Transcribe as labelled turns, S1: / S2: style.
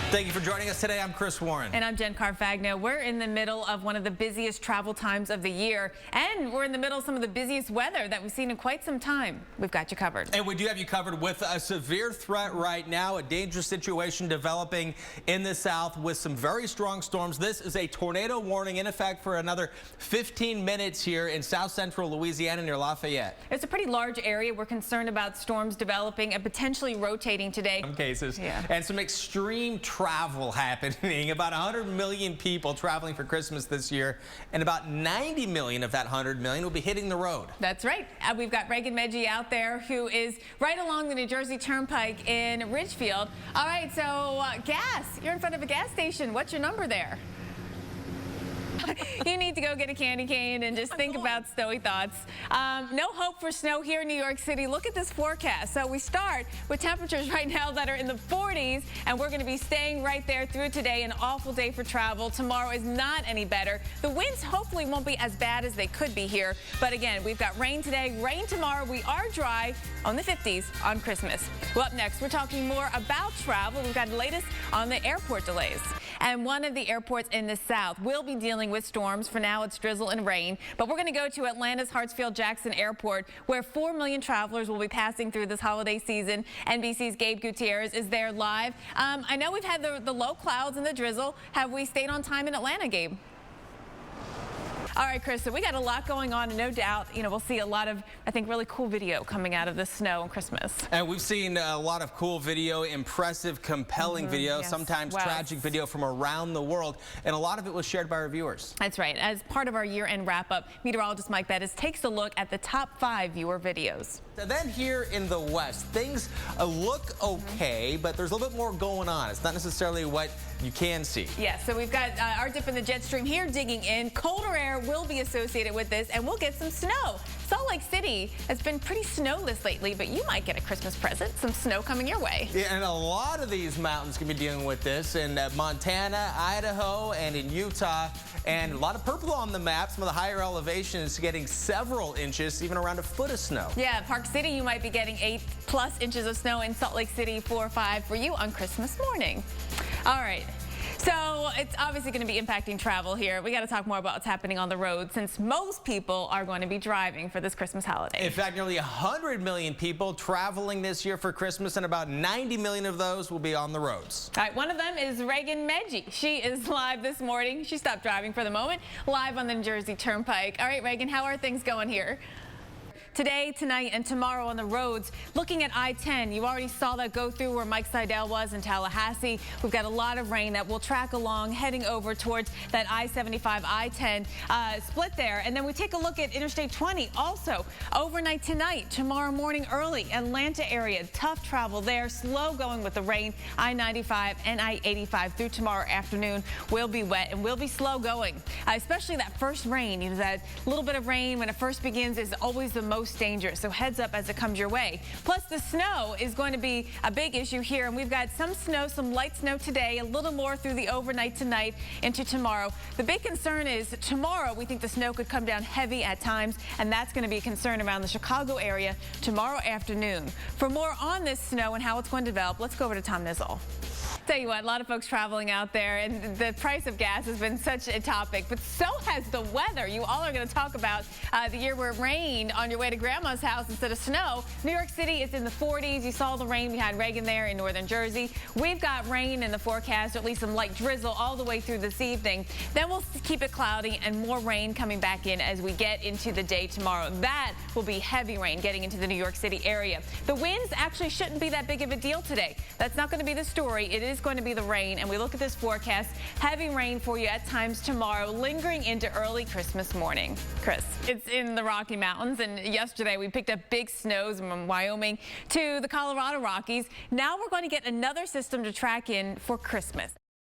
S1: Thank you for joining us today. I'm Chris Warren.
S2: And I'm Jen Carfagno. We're in the middle of one of the busiest travel times of the year, and we're in the middle of some of the busiest weather that we've seen in quite some time. We've got you covered.
S1: And we do have you covered with a severe threat right now, a dangerous situation developing in the south with some very strong storms. This is a tornado warning in effect for another 15 minutes here in south central Louisiana near Lafayette.
S2: It's a pretty large area. We're concerned about storms developing and potentially rotating today.
S1: Some cases.
S2: Yeah.
S1: And some extreme travel happening. About 100 million people traveling for Christmas this year, and about 90 million of that 100 million will be hitting the road.
S2: That's right. We've got Reagan Medji out there, who is right along the New Jersey Turnpike in Ridgefield. All right, so gas. You're in front of a gas station. What's your number there? You need to go get a candy cane and just think about snowy thoughts. No hope for snow here in New York City. Look at this forecast. So we start with temperatures right now that are in the 40s, and we're going to be staying right there through today. An awful day for travel. Tomorrow is not any better. The winds hopefully won't be as bad as they could be here. But again, we've got rain today, rain tomorrow. We are dry on the 50s on Christmas. Well, up next, we're talking more about travel. We've got the latest on the airport delays. And one of the airports in the south will be dealing with storms. For now, it's drizzle and rain. But we're going to go to Atlanta's Hartsfield-Jackson Airport, where 4 million travelers will be passing through this holiday season. NBC's Gabe Gutierrez is there live. I know we've had the low clouds and the drizzle. Have we stayed on time in Atlanta, Gabe? All right, Chris, so we got a lot going on, and no doubt, we'll see a lot of, I think, really cool video coming out of the snow on Christmas. And
S1: we've seen a lot of cool video, impressive, compelling video,
S2: yes.
S1: sometimes tragic video from around the world, and a lot of it was shared by our viewers.
S2: That's right. As part of our year-end wrap-up, meteorologist Mike Bettis takes a look at the top 5 viewer videos.
S1: Then here in the west, things look okay, but there's a little bit more going on. It's not necessarily what you can see.
S2: Yeah, so we've got our dip in the jet stream here digging in. Colder air will be associated with this, and we'll get some snow. Salt Lake City has been pretty snowless lately, but you might get a Christmas present, some snow coming your way.
S1: Yeah, and a lot of these mountains can be dealing with this in Montana, Idaho, and in Utah. And a lot of purple on the map. Some of the higher elevations getting several inches, even around a foot of snow.
S2: Yeah, Park City, you might be getting 8+ inches of snow. In Salt Lake City, 4 or 5 for you on Christmas morning. All right. So it's obviously going to be impacting travel here. We got to talk more about what's happening on the road, since most people are going to be driving for this Christmas holiday.
S1: In fact, nearly 100 million people traveling this year for Christmas, and about 90 million of those will be on the roads.
S2: All right, one of them is Reagan Medji. She is live this morning. She stopped driving for the moment, live on the New Jersey Turnpike. All right, Reagan, how are things going here? Today, tonight, and tomorrow on the roads. Looking at I-10, you already saw that go through where Mike Seidel was in Tallahassee. We've got a lot of rain that will track along, heading over towards that I-75, I-10 split there. And then we take a look at Interstate 20. Also, overnight tonight, tomorrow morning early, Atlanta area. Tough travel there, slow going with the rain. I-95 and I-85 through tomorrow afternoon will be wet and will be slow going. Especially that first rain. That little bit of rain when it first begins is always the most dangerous, so heads up as it comes your way. Plus, the snow is going to be a big issue here, and we've got some snow, some light snow today, a little more through the overnight tonight into tomorrow. The big concern is tomorrow we think the snow could come down heavy at times, and that's going to be a concern around the Chicago area tomorrow afternoon. For more on this snow and how it's going to develop, let's go over to Tom Nizzle. Tell you what, a lot of folks traveling out there, and the price of gas has been such a topic, but so has the weather. You all are going to talk about the year where it rained on your way to grandma's house instead of snow. New York City is in the 40s. You saw the rain. We had Reagan there in northern Jersey. We've got rain in the forecast, or at least some light drizzle all the way through this evening. Then we'll keep it cloudy and more rain coming back in as we get into the day tomorrow. That will be heavy rain getting into the New York City area. The winds actually shouldn't be that big of a deal today. That's not going to be the story. It is going to be the rain, and we look at this forecast, heavy rain for you at times tomorrow, lingering into early Christmas morning. Chris, it's in the Rocky Mountains, and yesterday we picked up big snows from Wyoming to the Colorado Rockies. Now we're going to get another system to track in for Christmas.